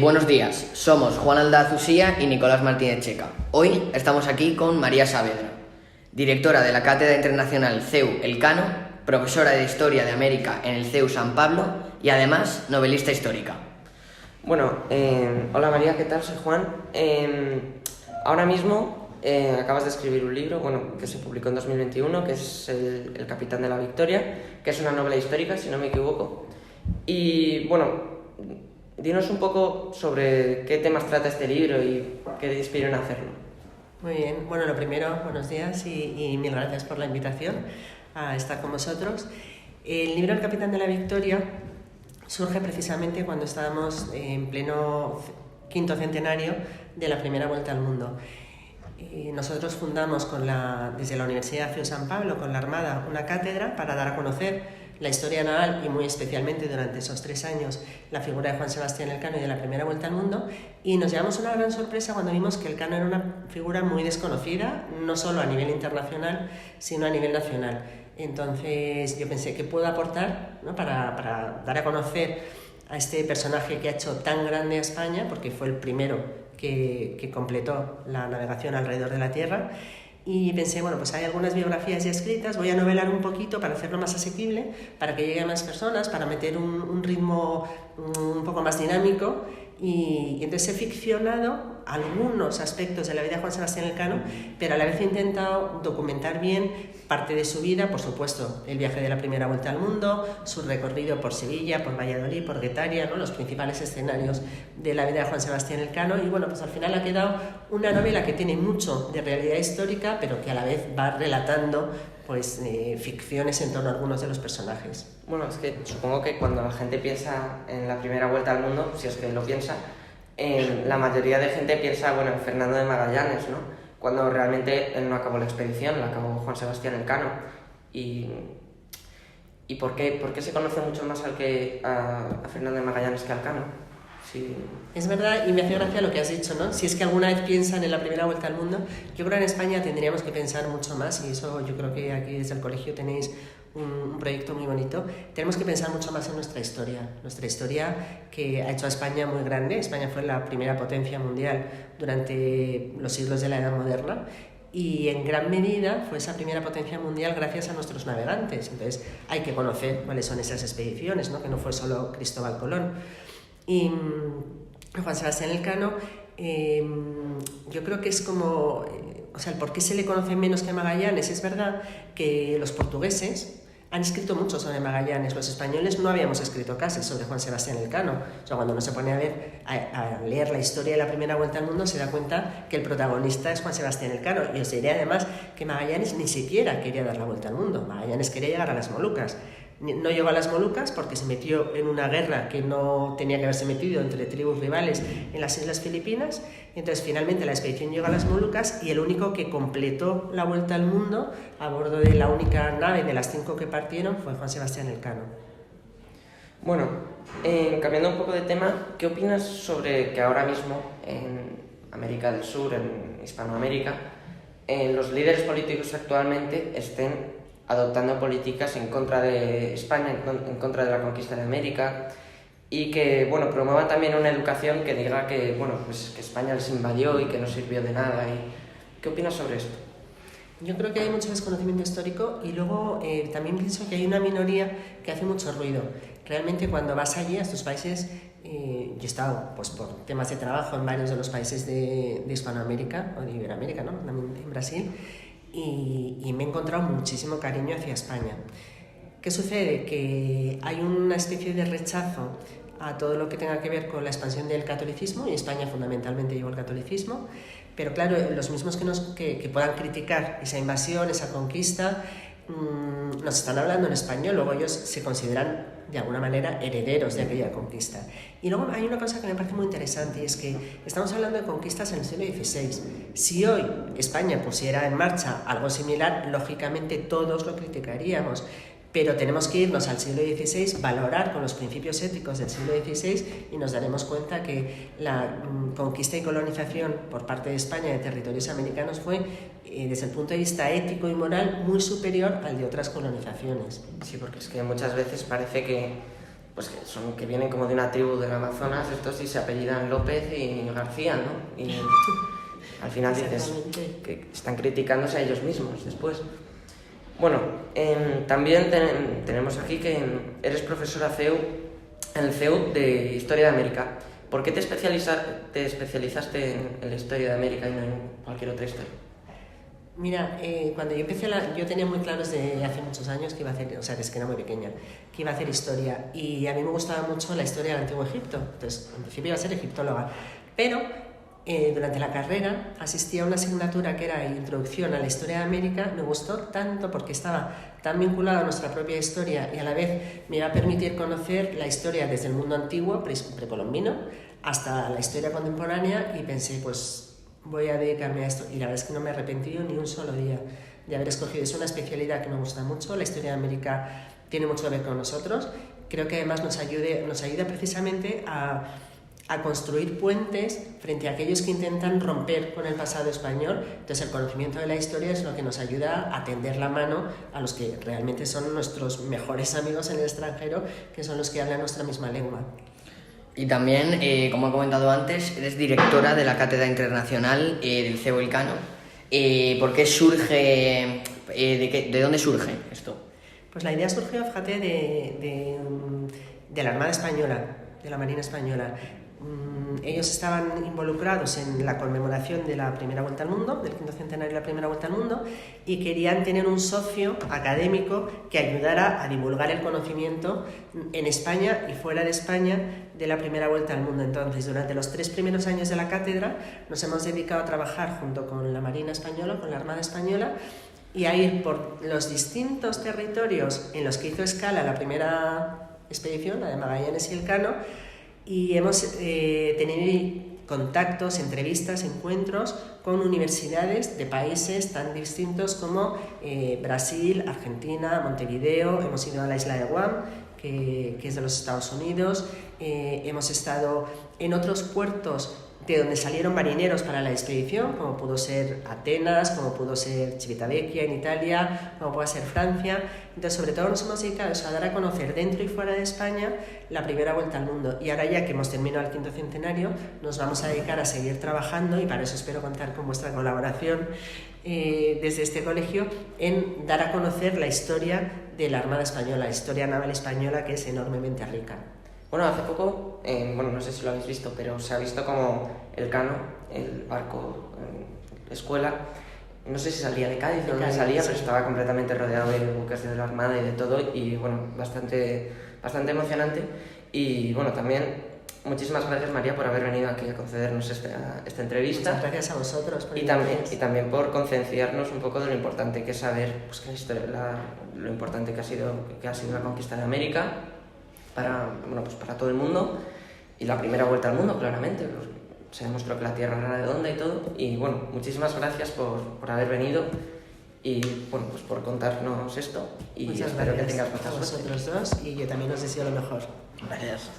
Buenos días, somos Juan Aldaz Usía y Nicolás Martínez Checa. Hoy estamos aquí con María Saavedra, directora de la Cátedra Internacional CEU Elcano, profesora de Historia de América en el CEU San Pablo y además novelista histórica. Bueno, hola María, ¿qué tal? Soy Juan. Ahora mismo acabas de escribir un libro, que se publicó en 2021, que es El Capitán de la Victoria, que es una novela histórica, si no me equivoco. Y dinos un poco sobre qué temas trata este libro y qué te inspiró en hacerlo. Muy bien, bueno, lo primero, buenos días y mil gracias por la invitación a estar con vosotros. El libro El Capitán de la Victoria surge precisamente cuando estábamos en pleno quinto centenario de la primera vuelta al mundo. Nosotros fundamos desde la Universidad CEU San Pablo con la Armada una cátedra para dar a conocer la historia naval y muy especialmente durante esos 3 años la figura de Juan Sebastián Elcano y de la primera vuelta al mundo, y nos llevamos una gran sorpresa cuando vimos que Elcano era una figura muy desconocida, no solo a nivel internacional sino a nivel nacional. Entonces yo pensé que puedo aportar, ¿no?, para dar a conocer a este personaje que ha hecho tan grande a España, porque fue el primero que completó la navegación alrededor de la Tierra. Y pensé, pues hay algunas biografías ya escritas, voy a novelar un poquito para hacerlo más asequible, para que llegue a más personas, para meter un ritmo un poco más dinámico. Y entonces he ficcionado algunos aspectos de la vida de Juan Sebastián Elcano, pero a la vez he intentado documentar bien parte de su vida, por supuesto, el viaje de la primera vuelta al mundo, su recorrido por Sevilla, por Valladolid, por Guetaria, ¿no?, los principales escenarios de la vida de Juan Sebastián Elcano. Y pues al final ha quedado una novela que tiene mucho de realidad histórica, pero que a la vez va relatando ficciones en torno a algunos de los personajes. Es que supongo que cuando la gente piensa en la primera vuelta al mundo, si es que lo piensa, la mayoría de gente piensa en Fernando de Magallanes, ¿no?, cuando realmente él no acabó la expedición, la acabó Juan Sebastián Elcano. ¿Y por qué se conoce mucho más a Fernando de Magallanes que a Elcano? Sí. Es verdad, y me hace gracia lo que has dicho, ¿no? Si es que alguna vez piensan en la primera vuelta al mundo, yo creo que en España tendríamos que pensar mucho más, y eso yo creo que aquí desde el colegio tenéis un proyecto muy bonito. Tenemos que pensar mucho más en nuestra historia que ha hecho a España muy grande. España fue la primera potencia mundial durante los siglos de la Edad Moderna, y en gran medida fue esa primera potencia mundial gracias a nuestros navegantes. Entonces hay que conocer cuáles son esas expediciones, ¿no?, que no fue solo Cristóbal Colón. Y Juan Sebastián Elcano, yo creo que es como, el por qué se le conoce menos que a Magallanes. Es verdad que los portugueses han escrito mucho sobre Magallanes, los españoles no habíamos escrito casi sobre Juan Sebastián Elcano. Cuando uno se pone a leer la historia de la primera vuelta al mundo, se da cuenta que el protagonista es Juan Sebastián Elcano. Y os diré además que Magallanes ni siquiera quería dar la vuelta al mundo. Magallanes quería llegar a las Molucas. No llegó a las Molucas porque se metió en una guerra que no tenía que haberse metido entre tribus rivales en las Islas Filipinas. Entonces finalmente la expedición llegó a las Molucas, y el único que completó la vuelta al mundo a bordo de la única nave de las 5 que partieron fue Juan Sebastián Elcano. Cambiando un poco de tema, ¿qué opinas sobre que ahora mismo en América del Sur, en Hispanoamérica, los líderes políticos actualmente estén adoptando políticas en contra de España, en contra de la conquista de América, y que promuevan también una educación que diga que que España les invadió y que no sirvió de nada? ¿Qué opinas sobre esto? Yo creo que hay mucho desconocimiento histórico, y luego también pienso que hay una minoría que hace mucho ruido. Realmente cuando vas allí a estos países, yo he estado por temas de trabajo en varios de los países de Hispanoamérica o de Iberoamérica, ¿no?, también en Brasil, y me he encontrado muchísimo cariño hacia España. ¿Qué sucede? Que hay una especie de rechazo a todo lo que tenga que ver con la expansión del catolicismo, y España fundamentalmente llevó el catolicismo, pero claro, los mismos que puedan criticar esa invasión, esa conquista, nos están hablando en español. Luego ellos se consideran de alguna manera herederos de aquella conquista. Y luego hay una cosa que me parece muy interesante, y es que estamos hablando de conquistas en el siglo XVI. Si hoy España pusiera en marcha algo similar, lógicamente todos lo criticaríamos, pero tenemos que irnos al siglo XVI, valorar con los principios éticos del siglo XVI y nos daremos cuenta que la conquista y colonización por parte de España de territorios americanos fue, desde el punto de vista ético y moral, muy superior al de otras colonizaciones. Sí, porque es que muchas veces parece que, pues que vienen como de una tribu del Amazonas, estos y se apellidan López y García, ¿no? Y al final dices que están criticándose a ellos mismos después. Bueno, también tenemos aquí que eres profesora CEU, en el CEU de Historia de América. ¿Por qué te especializaste en la Historia de América y no en cualquier otra historia? Mira, cuando yo empecé, yo tenía muy claro desde hace muchos años que iba a hacer, o sea, desde que era muy pequeña, que iba a hacer historia. Y a mí me gustaba mucho la historia del Antiguo Egipto. Entonces, en principio iba a ser egiptóloga. Pero durante la carrera asistí a una asignatura que era Introducción a la Historia de América. Me gustó tanto porque estaba tan vinculada a nuestra propia historia y a la vez me iba a permitir conocer la historia desde el mundo antiguo, precolombino, hasta la historia contemporánea, y pensé, pues voy a dedicarme a esto. Y la verdad es que no me he arrepentido ni un solo día de haber escogido. Es una especialidad que me gusta mucho. La historia de América tiene mucho que ver con nosotros. Creo que además nos ayuda precisamente a construir puentes frente a aquellos que intentan romper con el pasado español. Entonces el conocimiento de la historia es lo que nos ayuda a tender la mano a los que realmente son nuestros mejores amigos en el extranjero, que son los que hablan nuestra misma lengua. Y también, como he comentado antes, eres directora de la Cátedra Internacional del CEU El Cano. ¿Por qué surge, de dónde surge esto? Pues la idea surgió, fíjate, de la Armada Española, de la Marina Española. Ellos estaban involucrados en la conmemoración de la Primera Vuelta al Mundo, del 5º centenario de la Primera Vuelta al Mundo, y querían tener un socio académico que ayudara a divulgar el conocimiento en España y fuera de España de la Primera Vuelta al Mundo. Entonces, durante los 3 primeros años de la cátedra nos hemos dedicado a trabajar junto con la Marina Española, con la Armada Española, y a ir por los distintos territorios en los que hizo escala la primera expedición, la de Magallanes y Elcano, y hemos tenido contactos, entrevistas, encuentros con universidades de países tan distintos como Brasil, Argentina, Montevideo. Hemos ido a la isla de Guam, que es de los Estados Unidos. Hemos estado en otros puertos de donde salieron marineros para la expedición, como pudo ser Atenas, como pudo ser Civitavecchia en Italia, como puede ser Francia. Entonces, sobre todo nos hemos dedicado a dar a conocer dentro y fuera de España la Primera Vuelta al Mundo. Y ahora, ya que hemos terminado el 5º centenario, nos vamos a dedicar a seguir trabajando, y para eso espero contar con vuestra colaboración desde este colegio, en dar a conocer la historia de la Armada Española, la historia naval española, que es enormemente rica. Bueno, hace poco, no sé si lo habéis visto, pero se ha visto como el Cano, el barco escuela, no sé si salía de Cádiz o dónde salía, sí, pero estaba completamente rodeado de buques de la Armada y de todo, y bueno, bastante emocionante. Y bueno, también muchísimas gracias, María, por haber venido aquí a concedernos esta entrevista. Muchas gracias a vosotros por y también por concienciarnos un poco de lo importante que es saber, pues, que la historia, lo importante que ha sido la conquista de América para todo el mundo, y la primera vuelta al mundo, claramente. Se demostró que la Tierra era redonda y todo. Y bueno, muchísimas gracias por haber venido y bueno, pues por contarnos esto. Y muchas espero gracias que tengas mucha a suerte. vosotros dos, y yo también os deseo lo mejor. Gracias.